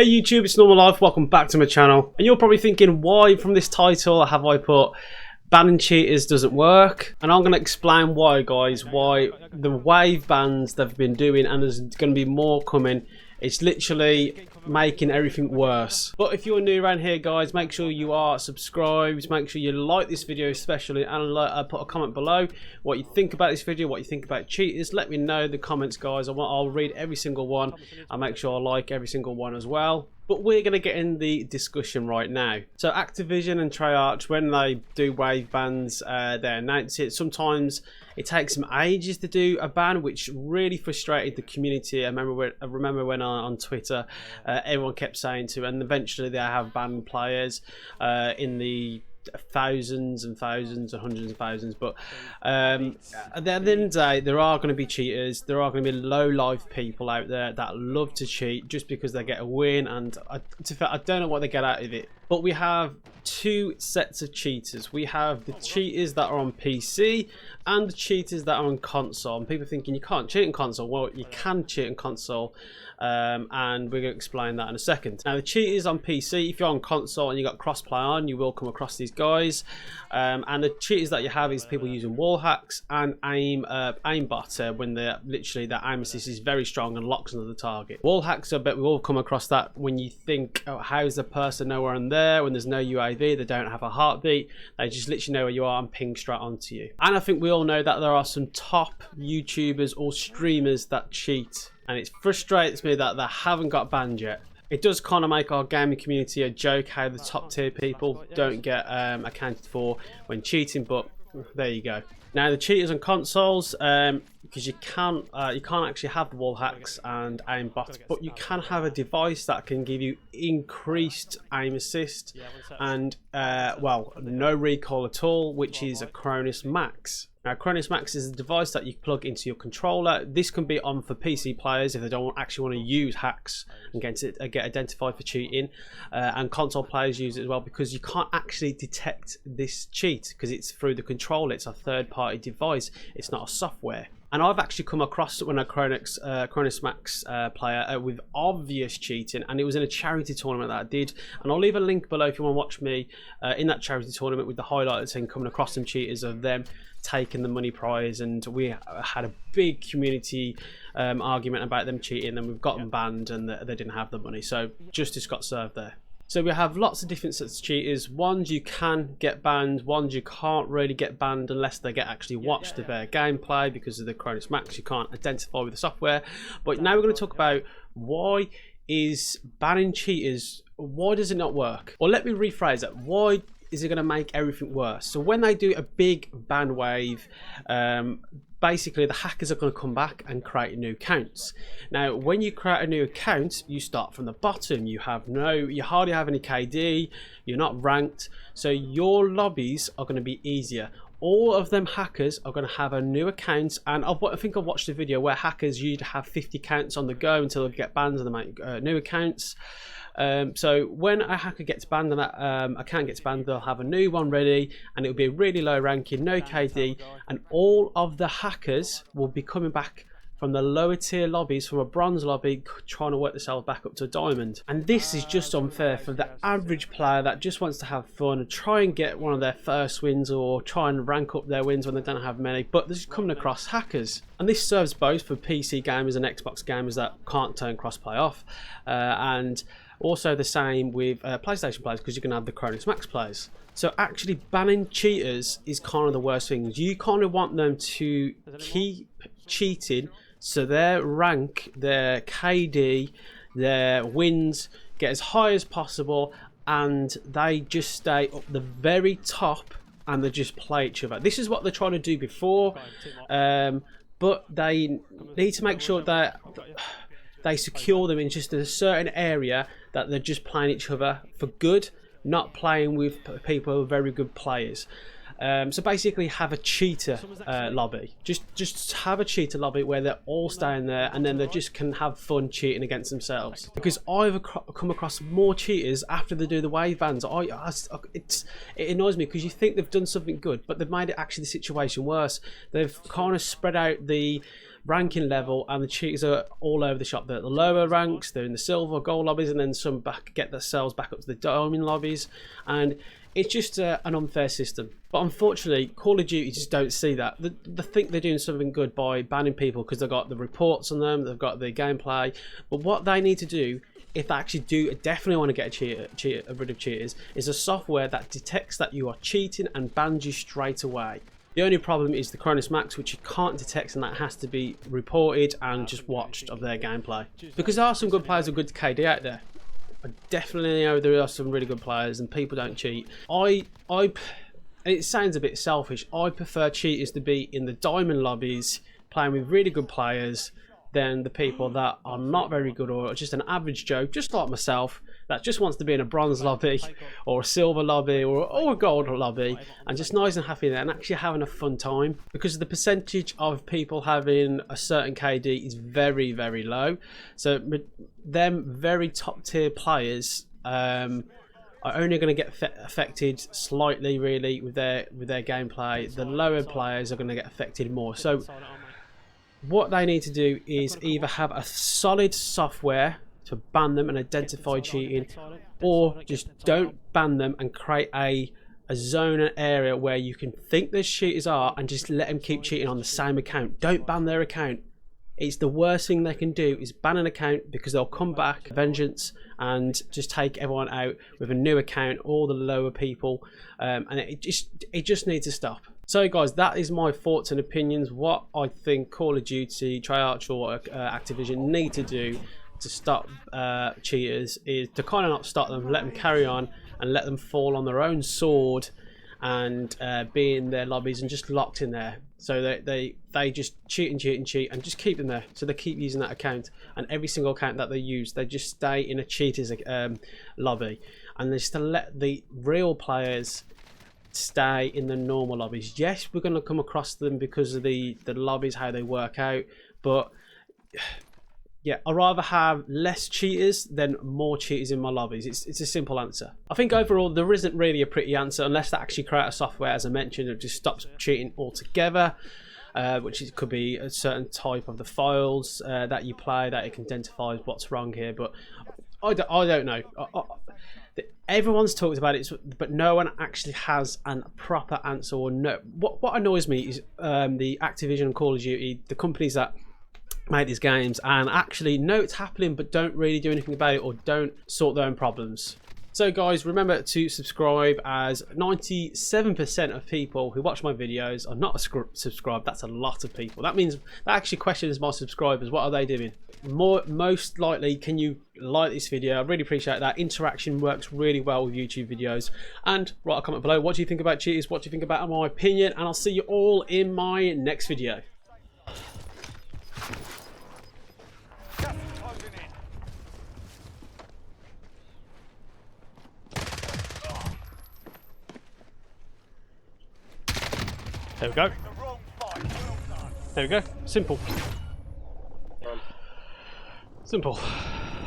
Hey YouTube, it's Normal Life, welcome back to my channel. And you're probably thinking, why from this title have I put banning cheaters doesn't work? And I'm going to explain why, guys, why the wave bans they've been doing, and there's going to be more coming, it's literally making everything worse. But if you're new around here, guys, make sure you are subscribed, make sure you like this video especially, and put a comment below what you think about this video, what you think about cheaters. Let me know in the comments, guys. I'll read every single one. I'll make sure I like every single one as well. But we're going to get in the discussion right now. So Activision and Treyarch, when they do wave bans, they announce it. Sometimes it takes them ages to do a ban, which really frustrated the community. I remember when on Twitter, everyone kept saying to, and eventually they have banned players in the thousands and thousands and hundreds of thousands. But at the end of the day, there are going to be cheaters, there are going to be low life people out there that love to cheat just because they get a win, and I don't know what they get out of it. But we have two sets of cheaters. We have the cheaters that are on PC and the cheaters that are on console. And people thinking you can't cheat in console. Well, you can cheat in console, and we're going to explain that in a second. Now, the cheaters on PC, if you're on console and you got crossplay on, you will come across these guys. And the cheaters that you have is people using wall hacks and aimbot when they're literally their aim assist is very strong and locks onto the target. Wall hacks, I bet we all come across that when you think, oh, how's the person nowhere in there when there's no UAV, they don't have a heartbeat, they just literally know where you are and ping straight onto you. And I think we all know that there are some top YouTubers or streamers that cheat, and it frustrates me that they haven't got banned yet. It does kind of make our gaming community a joke how the top tier people don't get accounted for when cheating, but there you go. Now the cheaters on consoles, because you can't actually have the wall hacks and aimbot, but you can have a device that can give you increased aim assist and well, no recoil at all, which is a Chronos Max. Now, Chronos Max is a device that you plug into your controller. This can be on for PC players if they don't actually want to use hacks and get identified for cheating, and console players use it as well because you can't actually detect this cheat because it's through the controller. It's a third-party device. It's not a software. And I've actually come across when a Chronos Max player with obvious cheating, and it was in a charity tournament that I did. And I'll leave a link below if you want to watch me in that charity tournament with the highlights and coming across some cheaters of them taking the money prize. And we had a big community argument about them cheating, and we've got them banned, and they didn't have the money. So justice got served there. So we have lots of different sets of cheaters. Ones you can get banned, ones you can't really get banned unless they get actually watched their gameplay because of the Chronos Max. You can't identify with the software. But now we're going to talk about why is banning cheaters, why does it not work? Or let me rephrase that. Why is it going to make everything worse? So when they do a big ban wave, basically the hackers are going to come back and create new accounts. Now when you create a new account, you start from the bottom. You hardly have any KD, you're not ranked, so your lobbies are going to be easier. All of them hackers are going to have a new account, and I think I watched a video where hackers usually have 50 accounts on the go until they get banned and they make new accounts. So when a hacker gets banned and that account gets banned, they'll have a new one ready, and it'll be a really low ranking, no KD, and all of the hackers will be coming back from the lower tier lobbies, from a bronze lobby, trying to work themselves back up to a diamond. And this is just unfair for the average player that just wants to have fun and try and get one of their first wins, or try and rank up their wins when they don't have many, but they're just coming across hackers. And this serves both for PC gamers and Xbox gamers that can't turn crossplay off, and also the same with PlayStation players, because you can have the Chronos Max players. So actually banning cheaters is kind of the worst thing. You kind of want them to keep cheating so their rank, their KD, their wins get as high as possible, and they just stay up the very top and they just play each other. This is what they're trying to do before, but they need to make sure that they secure them in just a certain area, that they're just playing each other for good, not playing with people who are very good players. So basically have a cheater lobby. Just have a cheater lobby where they're all staying there, and then they just can have fun cheating against themselves. Because I've come across more cheaters after they do the wave bans. It annoys me because you think they've done something good, but they've made it actually the situation worse. They've kind of spread out the ranking level, and the cheaters are all over the shop. They're at the lower ranks, they're in the silver, gold lobbies, and then some get themselves back up to the diamond lobbies, and it's just an unfair system. But unfortunately, Call of Duty just don't see that. They think they're doing something good by banning people because they've got the reports on them, they've got the gameplay. But what they need to do, if they actually do definitely want to get rid of cheaters, is a software that detects that you are cheating and bans you straight away. The only problem is the Chronos Max, which you can't detect, and that has to be reported and just watched of their gameplay. Because there are some good players with good KD out there. I definitely know there are some really good players and people don't cheat. And it sounds a bit selfish, I prefer cheaters to be in the diamond lobbies playing with really good players than the people that are not very good or just an average Joe, just like myself, that just wants to be in a bronze lobby or a silver lobby or a gold lobby and just nice and happy there and actually having a fun time, because the percentage of people having a certain KD is very, very low. So them very top tier players are only going to get affected slightly really with their gameplay. The lower players are going to get affected more. So what they need to do is either have a solid software to ban them and identify cheating, or just don't ban them and create a zone, an area where you can think there's cheaters are and just let them keep cheating on the same account. Don't ban their account. It's the worst thing they can do is ban an account, because they'll come back vengeance and just take everyone out with a new account, all the lower people, and it just needs to stop. So guys, that is my thoughts and opinions. What I think Call of Duty, Treyarch or Activision need to do to stop cheaters is to kind of not stop them, let them carry on and let them fall on their own sword and be in their lobbies and just locked in there. So they just cheat and just keep them there. So they keep using that account, and every single account that they use, they just stay in a cheater's lobby, and they just let the real players stay in the normal lobbies. Yes, we're going to come across them because of the lobbies, how they work out, but yeah, I'd rather have less cheaters than more cheaters in my lobbies. It's a simple answer. I think overall there isn't really a pretty answer unless they actually create a software, as I mentioned, that just stops cheating altogether, which could be a certain type of the files that you play that it can identify what's wrong here. But I don't know. Everyone's talked about it, but no one actually has a proper answer. Or no, what annoys me is the Activision and Call of Duty, the companies that make these games and actually know it's happening but don't really do anything about it or don't sort their own problems. So guys, remember to subscribe, as 97% of people who watch my videos are not subscribed. That's a lot of people. That means that actually questions my subscribers. What are they doing? Most likely, can you like this video? I really appreciate that. Interaction works really well with YouTube videos. And write a comment below. What do you think about cheaters? What do you think about my opinion? And I'll see you all in my next video. There we go. There we go. Simple. Simple.